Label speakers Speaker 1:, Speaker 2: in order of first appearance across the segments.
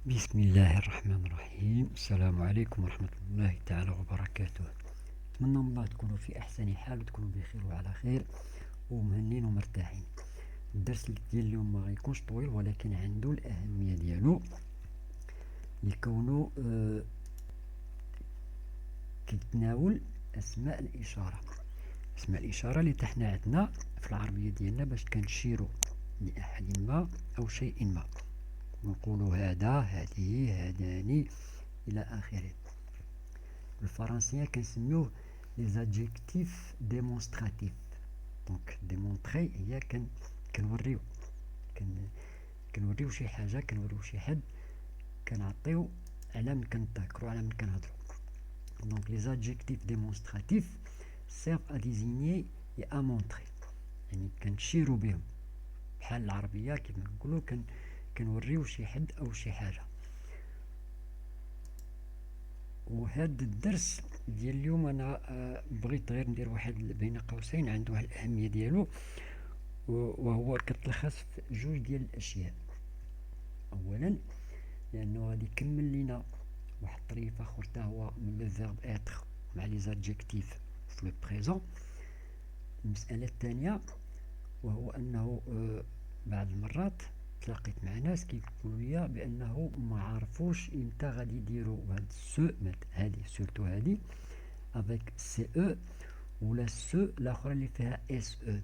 Speaker 1: بسم الله الرحمن الرحيم. السلام عليكم ورحمة الله تعالى وبركاته. أتمنى من الله تكونوا في أحسن حال وتكونوا بخير وعلى خير ومهنين ومرتاحين. الدرس ديال اليوم ما غيكونش طويل ولكن عنده الأهمية ديالو لكونه كيتناول أسماء الإشارة. أسماء الإشارة اللي تحنا عندنا في العربية ديالنا باش كنشيروا لأحد ما أو شيء ما، نقولوا هذا، هذه، هذان إلى آخره. بالفرنسية كنسميوه لي زادجيكتيف ديمونستراتيف. دونك ديمونطري هي كنوريو كنوريو شي حاجة، كنوريو شي حد، كنعطيو على من كنتذكرو، على من كنهضرو. دونك لي زادجيكتيف ديمونستراتيف سيرف ا ديزينيي اي ا مونطري، يعني كنشيرو بهم بحال العربية كيما نقولو كنوريو شي حد أو شي حاجة. وهذا الدرس ديال اليوم انا بغيت غير ندير واحد بين قوسين عنده واحد الاهميه ديالو، وهو كتلخص في جوج ديال الاشياء. اولا لانه غادي يكمل لينا واحد الطريف اخر حتى هو من لو فيرب اتر مع لي زادجيكتيف في لو بريزون. المساله الثانيه وهو انه بعض المرات تلاقيت مع ناس كيقولوا لي بانه ما عرفوش امتى غادي يديروا هاد سو، هادي سورتو هادي افيك سي او، ولا سو الاخرى اللي فيها اس او.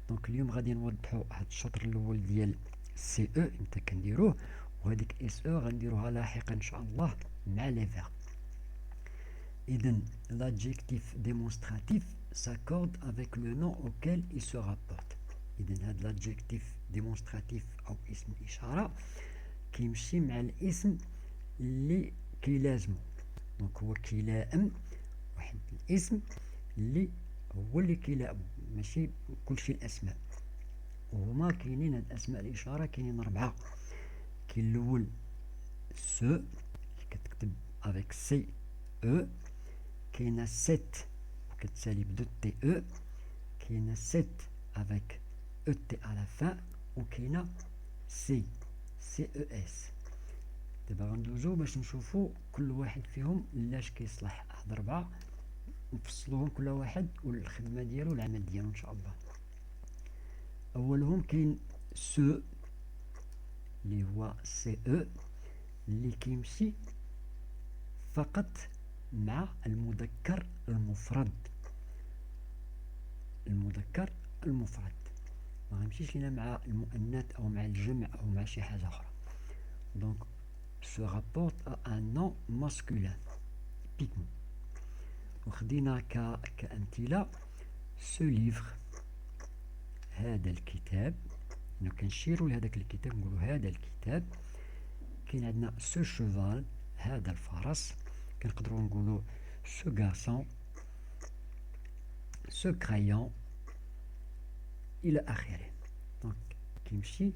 Speaker 1: دونك اليوم غادي نوضحوا هاد الشطر الاول ديال سي او امتى كنديروه، وهذيك اس او غنديروها لاحقا ان شاء الله مع لي فيرب. اذن l'adjectif démonstratif s'accorde avec le nom auquel il se rapporte. إذن هاد الادجيكتيف ديمونستراتيف أو اسم الإشارة كيمشي مع الاسم اللي كيلازمو. دونك هو كيلائم واحد الاسم اللي هو اللي كيلائمو، ماشي كلشي الأسماء. وهما كاينين هاد أسماء الإشارة كاينين 4. كاين الأول سو اللي كتكتب افيك سي او، كاينه سيت وكتسالي بدو تي او، كاينه سيت افيك ET à la fin، وكاينه سي او اس. دابا غندوزو باش نشوفو كل واحد فيهم لاش كيصلح. هاد 4 نفصلوهم كل واحد والخدمه ديالو والعمل ديالو ان شاء الله. اولهم كاين سو اللي هو سي او اللي كيمشي فقط مع المذكر المفرد. المذكر المفرد ما غيمشيش لينا مع المؤنث او مع الجمع او مع شي حاجه اخرى. دونك se rapporte à un nom masculin typiquement. وخدينا كأمثلة ce livre، هذا الكتاب، كنشيروا لهذاك الكتاب نقولوا هذا الكتاب. كاين عندنا ce cheval، هذا الفرس، كنقدروا نقولوا ce garçon، ce crayon إلى آخره. دونك كيمشي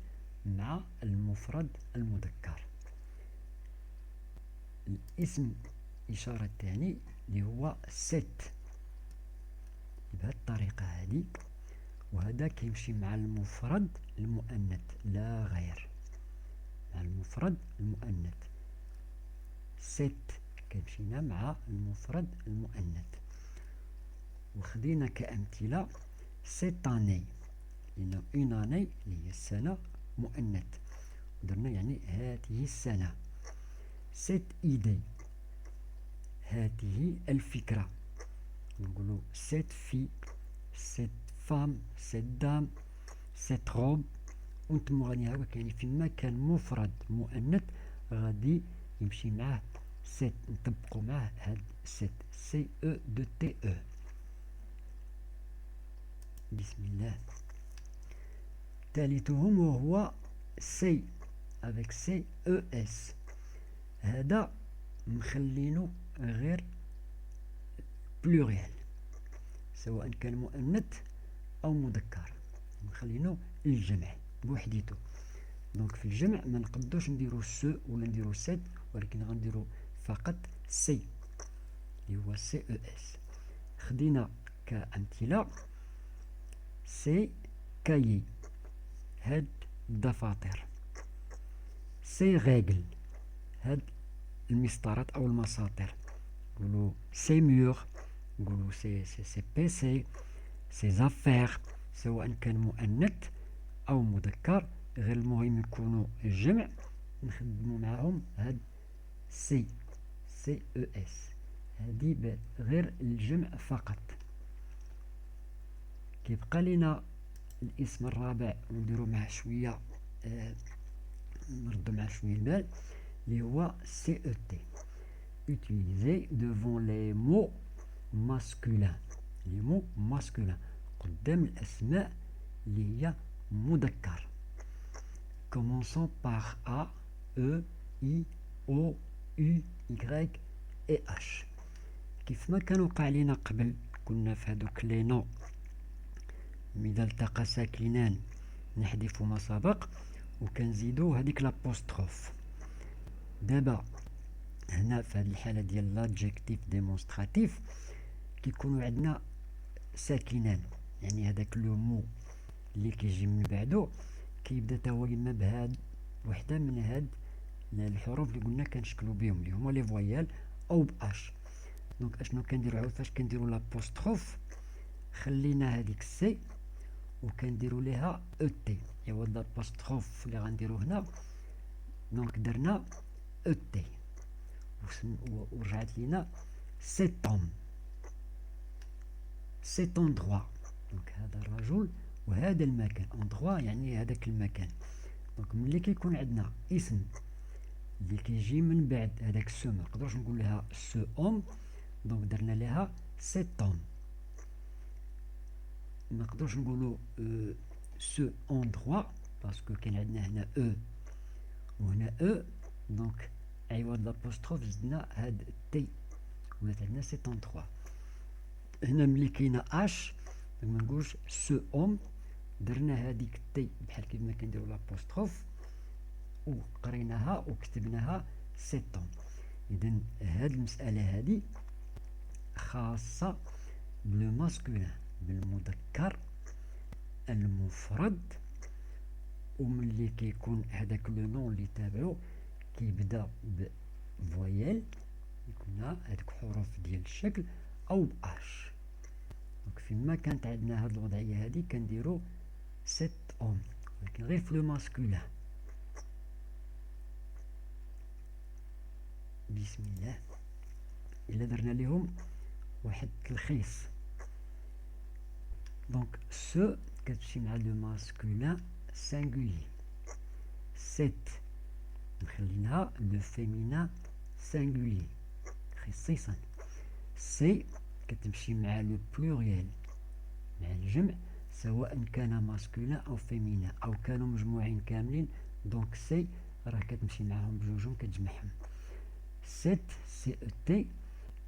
Speaker 1: مع المفرد المذكر. الاسم إشارة الثاني اللي هو سيت بهذه الطريقة هذه، وهذا كيمشي مع المفرد المؤنث لا غير، مع المفرد المؤنث. سيت كيمشينا مع المفرد المؤنث. وخدينا كأمثلة سيتاني، لأنه اون اني اللي هي السنة مؤنث، درنا يعني هذه السنة. سيت ايدي، هذه الفكرة، نقولوا سيت في، سيت فام، سيت دام، سيت روب. وانتم غادي هاكا يعني فيما كان مفرد مؤنث غادي يمشي معاه سيت، نطبقوا معاه هاد سيت سي او دو تي او. بسم الله. ثالثهم وهو سي avec سي او اس. هذا مخلينه غير بلوريال، سواء كان مؤنث او مذكر، مخلينه الجمع بوحديته. دونك في الجمع ما نقدوش نديرو سو ولا نديرو سيت، ولكن غنديرو فقط سي اللي هو سي او اس. خدينا كأمثلة سي كايي، هاد الدفاتر. سي ريغل، هاد المسطرات أو المساطر. نقولوا سي مور، نقولوا سي بيسي، سي زافير، سواء كان مؤنث أو مذكر، غير المهم يكونوا الجمع نخدموا معهم هاد سي او اس. هادي غير الجمع فقط. كيبقى لنا الاسم الرابع ونديرو معاه شويه نردو معاه شويه البال، اللي هو سي او تي. utilisé devant les mots masculins. les mots masculins قدام الأسماء اللي هي مذكر. commençons par A, E, I, O, U, Y et H. كيف ما كان وقع لنا قبل، كنا في هذوك لي نو إذا التقى ساكنان نحذف ما سبق وكنزيدو هذيك لابوستروف. دابا هنا في هذه الحالة ديال لادجيكتيف ديمونستراتيف كيكونوا عندنا ساكنان، يعني هذاك لو مو اللي كيجي من بعدو كيبدا تا هو اما بهاد وحده من هاد الحروف اللي قلنا كنشكلوا بهم اللي هما لي فويال او باش. دونك اشنو كنديرو عاود فاش كنديرو لابوستروف خلينا هذيك سي وكنديرو ليها او تي. ايوا لابوستروف اللي غنديرو هنا دونك درنا او تي ورجعت لينا سيتون، سيت اندروا. دونك هذا الرجل وهذا المكان، اندروا يعني هذاك المكان. دونك ملي كيكون عندنا اسم اللي كيجي من بعد هذاك سو ما نقدروش نقول لها سو اوم، دونك درنا لها سيت اوم. ما نقدروش نقولوا سو اندروا باسكو كاين عندنا هنا او وهنا او، دونك عوض لابوستروف زدنا هاد تي ولات عندنا سيت اندروا. هنا ملي كاينه اش ما نقولش سو اوم، درنا هذيك تي بحال كيف ما كنديروا لابوستروف وقريناها وكتبناها سيتون. اذا هاد المساله هذه خاصه باللو ماسكولين، بالمذكر المفرد، وملي كيكون هذاك لو نون اللي تابعو كيبدا بفويال يكون هذوك حروف ديال الشكل او باش. دونك فيما كانت عندنا هاد الوضعيه هذه كنديرو سيت اوم، ولكن غير في لو ماسكولين. بسم الله. الا درنا لهم واحد التلخيص، دونك سو كتمشي مع لو ماسكولين سانغولي، سيت نخليناها لو فيمينان سانغولي خصيصا، سي كتمشي مع لو بلوريال مع الجمع سواء كان ماسكولين او فيمينان او كانوا مجموعين كاملين، دونك سي راه كتمشي معاهم بجوجهم كتجمعهم. سيت سي او تي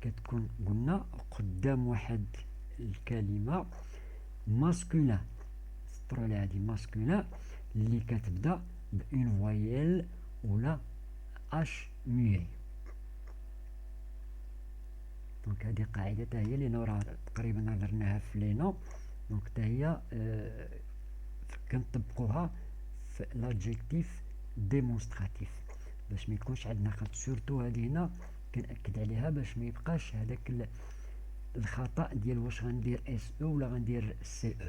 Speaker 1: كتكون قلنا قدام واحد الكلمه ماسكولين، سطروا على هذه ماسكولين اللي كتبدا بأون فويال ولا اش ميي. دونك هذه قاعده حتى هي اللي راه تقريبا درناها في لينو، دونك حتى هي كنطبقوها في لادجيكتيف ديمونستراتيف باش ما يكونش عندنا خط. سورتو هذه هنا كنأكد عليها باش ما يبقاش هذاك الخطأ ديال واش غندير اس او ولا غندير سي او.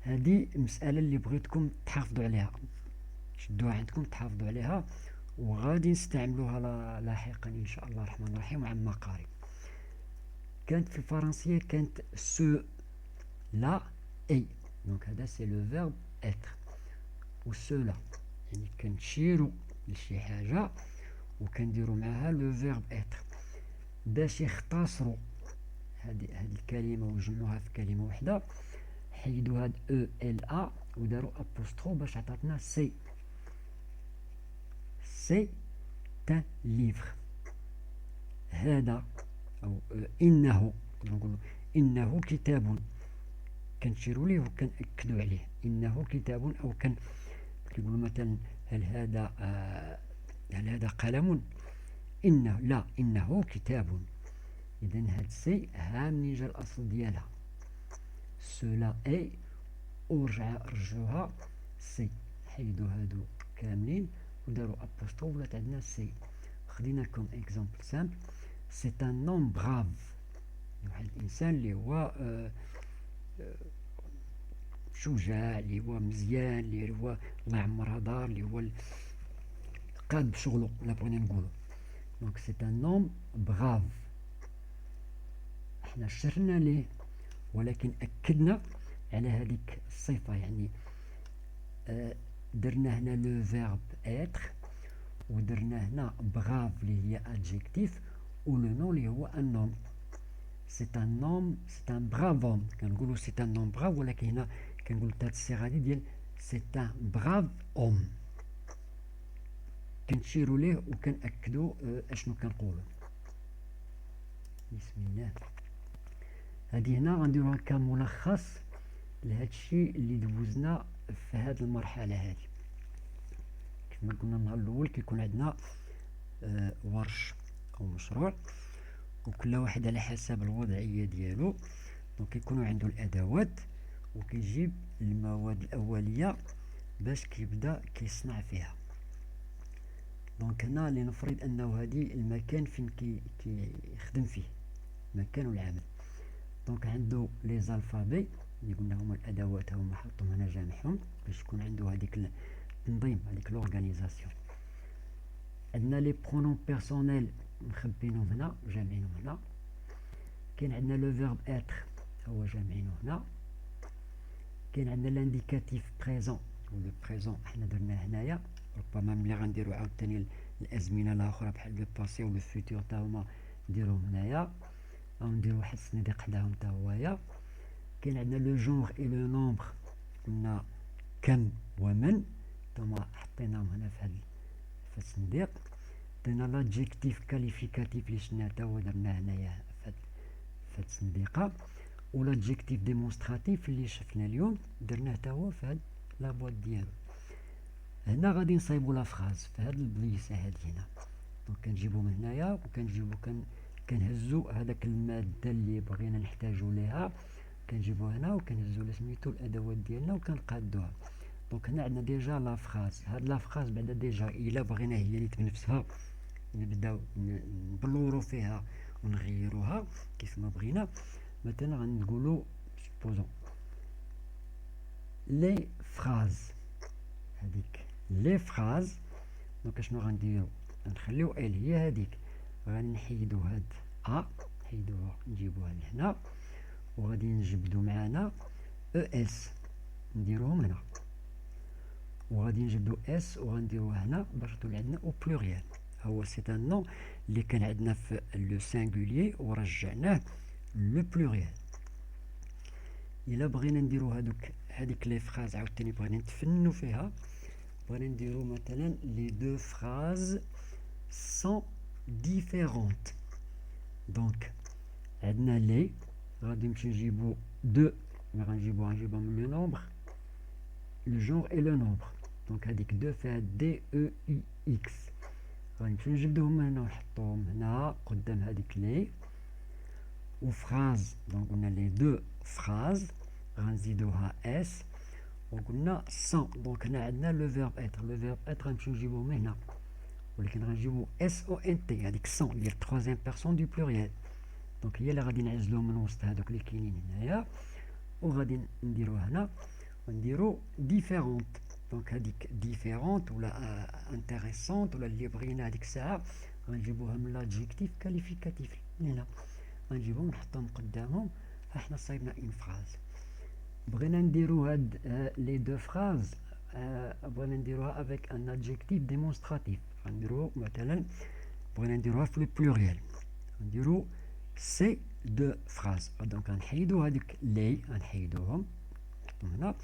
Speaker 1: هذه المسألة اللي بغيتكم تحافظوا عليها، شدوها عندكم تحافظوا عليها، وغادي نستعملوها لاحقا ان شاء الله الرحمن الرحيم وعما قارب. كانت في الفرنسية كانت سو لا اي، دونك هذا سي لو فيرب اتر، و سولا يعني كنشيرو لشي حاجة وكنديرو معها لو فيرب اتر باش يختصروا هذه الكلمة ويجمعوها في كلمة واحدة. حيدوا هاد او ال ا وداروا ابوسترو باش عطاتنا سي. سي تان ليفر. هذا او انه نقولوا انه كتاب، كنشيروا ليه وكنأكدوا عليه انه كتاب، او كيقولوا مثلا هل هذا قلم، انه لا انه كتاب. اذا هاد سي ها منين جا الاصل ديالها سولا اي ورجعوها سي، حيدو هادو كاملين وداروا ابوستروف ولات عندنا سي. خدينا كوم اكزومبل سامبل، سي ان نوم براف، واحد الانسان اللي هو شجاع، اللي هو مزيان، اللي هو الله يعمرها دار، اللي هو قاد بشغلو لا بغينا نقولو. دونك سي ان نوم براف، احنا شرنا ليه ولكن اكدنا على هذيك الصفه، يعني درنا هنا لو فيرب اتر، ودرنا هنا براف اللي هي ادجيكتيف، و لو نون اللي هو ان نوم. سي ان نوم، سي ان براف اوم، كنقولوا سي ان نوم براف، ولكن هنا كنقول هاد الصيغه هادي ديال سي ان براف اوم، كنشيروا ليه وكنأكدوا اشنو كنقولوا. بسم الله. هادي هنا غنديروها كملخص لهذا الشيء اللي دوزنا في هذه المرحله هذه. كما قلنا النهار الاول كيكون عندنا ورش او مشروع، وكل واحد على حسب الوضعيه ديالو، دونك كيكونوا عنده الادوات وكيجيب المواد الاوليه باش كيبدا كيصنع فيها. دونك هنا لنفرض انه هذه المكان فين كيخدم فيه، مكان العمل. دونك عنده لي زالفابي اللي قلنا هما الادوات، هما حطهم هنا جامعهم باش يكون عنده هذيك التنظيم، هذيك لورغانيزاسيون. عندنا لي برونون بيرسونيل مخبينهم هنا جامعينهم هنا. كاين عندنا لو فيرب اتر هو جامعينه هنا. كاين عندنا لانديكاتيف بريزون، ولو بريزون حنا درناه هنايا، ربما ملي غنديرو عاوتاني الازمنه الاخرى بحال لو باسي و لو فيتور تا هما نديروهم هنايا، او نديرو واحد الصنديق حداهم تا هوايا. كاين عندنا لو جونغ اي لو نومبر، قلنا كم ومن، تما حطيناهم هنا في هاد الصنديق. درنا لادجيكتيف كاليفيكاتيف اللي شفنا تا هو درناه هنايا في هاد الصنديقه، و لادجيكتيف ديمونستراتيف اللي شفنا اليوم درناه تا هو في هاد لابواط ديالو. هنا غادي نصايبو لا فراز في هاد البليسه هادي هنا. دونك كنجيبو من هنايا وكنجيبو كنهزو هذاك الماده اللي بغينا نحتاجو ليها، كنجيبو هنا وكنهزو لسميتو الادوات ديالنا وكنقادوها. دونك هنا عندنا ديجا لا فراز. هاد لا فراز بعدا ديجا الا بغينا هي نيت بنفسها نبداو نبلورو فيها ونغيروها كيف ما بغينا. مثلا غنقولو سبوزون لي فراز، هذيك لي فراز. دونك شنو غنديرو؟ غنخليو ال هي هذيك، غادي نحيدو هاد نحيدوها نجيبوها لهنا، وغادي نجبدو معانا او اس نديروهم هنا، وغادي نجبدو اس وغنديروها هنا باش تولي عندنا او بلوريال. هو سي ان نون اللي كان عندنا في لو سانغوليي ورجعناه لو بلوريال. الا بغينا نديرو هذيك لي فراز عاوتاني بغينا نتفننو فيها، بغينا نديرو مثلا لي دو فراز سون ديفيرونت. دونك عندنا لي غادي نمشي نجيبو دو، مي غنجيبوها من لو نومبر، لو جونغ اي لو نومبر. دونك هذيك دو فيها دي او اي اكس، غنمشيو نجبدوهم هنا ونحطوهم هنا قدام هذيك لي. وفراز دونك قلنا لي دو فراز غنزيدوها اس، وقلنا سون. دونك هنا عندنا لو فيرب اتر، لو فيرب اتر غنمشيو نجيبوه من هنا، ولكن غنجيبو اس او ان تي، هذيك سون ديال تخوازيام بيرسون دو بلوريال. دونك هي اللي غادي نعزلوهم من وسط هذوك اللي كاينين هنايا، وغادي نديروها هنا ونديرو ديفيرونت. دونك هذيك ديفيرونت ولا انتريسونت ولا اللي بغينا هذيك الساعه غنجيبوها من لادجيكتيف كاليفيكاتيف هنا، غنجيبوهم نحطوهم قدامهم. احنا صايبنا اون فراز. بغينا نديرو هاد لي دو فراز، بغينا نديروها افيك ان ادجيكتيف ديمونستراتيف. غنديرو مثلا بغينا نديروها في لو بلوريال، غنديرو سي دو فراز. دونك غنحيدو هذيك لي، غنحيدوهم نحطوهم هنا،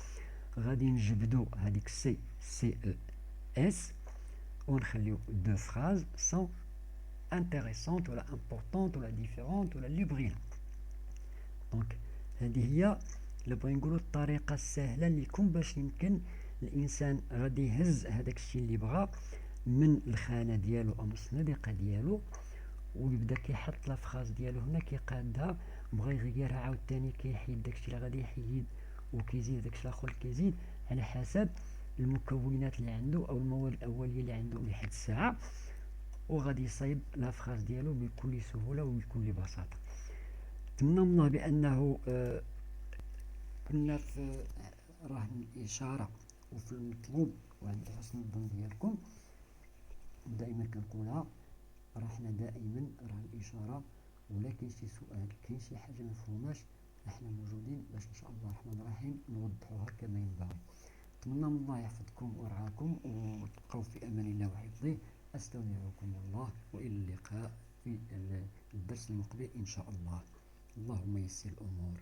Speaker 1: غادي نجبدو هذيك سي او اس، ونخليو دو فراز سون انتريسونت ولا امبورطونت ولا ديفيرونت ولا اللي بغينا. دونك هذه هي اللي بغي نقولوا الطريقه السهله اللي يكون باش يمكن الانسان غادي يهز هذاك الشيء اللي بغا من الخانه ديالو او من الصناديقه ديالو، ويبدا كيحط لا فراز ديالو هنا كيقادها، بغا يغيرها عاوتاني كيحيد داكشي اللي غادي يحيد وكيزيد داكشي الاخر اللي كيزيد على حسب المكونات اللي عنده أو المواد الأولية اللي عنده لحد الساعة، وغادي يصايب لافراز ديالو بكل سهولة وبكل بساطة. نتمنى من الله بأنه كنا في رهن الإشارة وفي المطلوب وعند حسن الظن ديالكم. دائما كنقولها، رحنا دائما رهن الإشارة، ولا كاين شي سؤال، كاين شي حاجة مفهوماش، احنا موجودين باش ان شاء الله الرحمن الرحيم نوضحوها كما ينبغي. اتمنى من الله يحفظكم ويرعاكم وتبقوا في امان الله وحفظه. استودعكم الله، والى اللقاء في الدرس المقبل ان شاء الله. اللهم يسر الامور.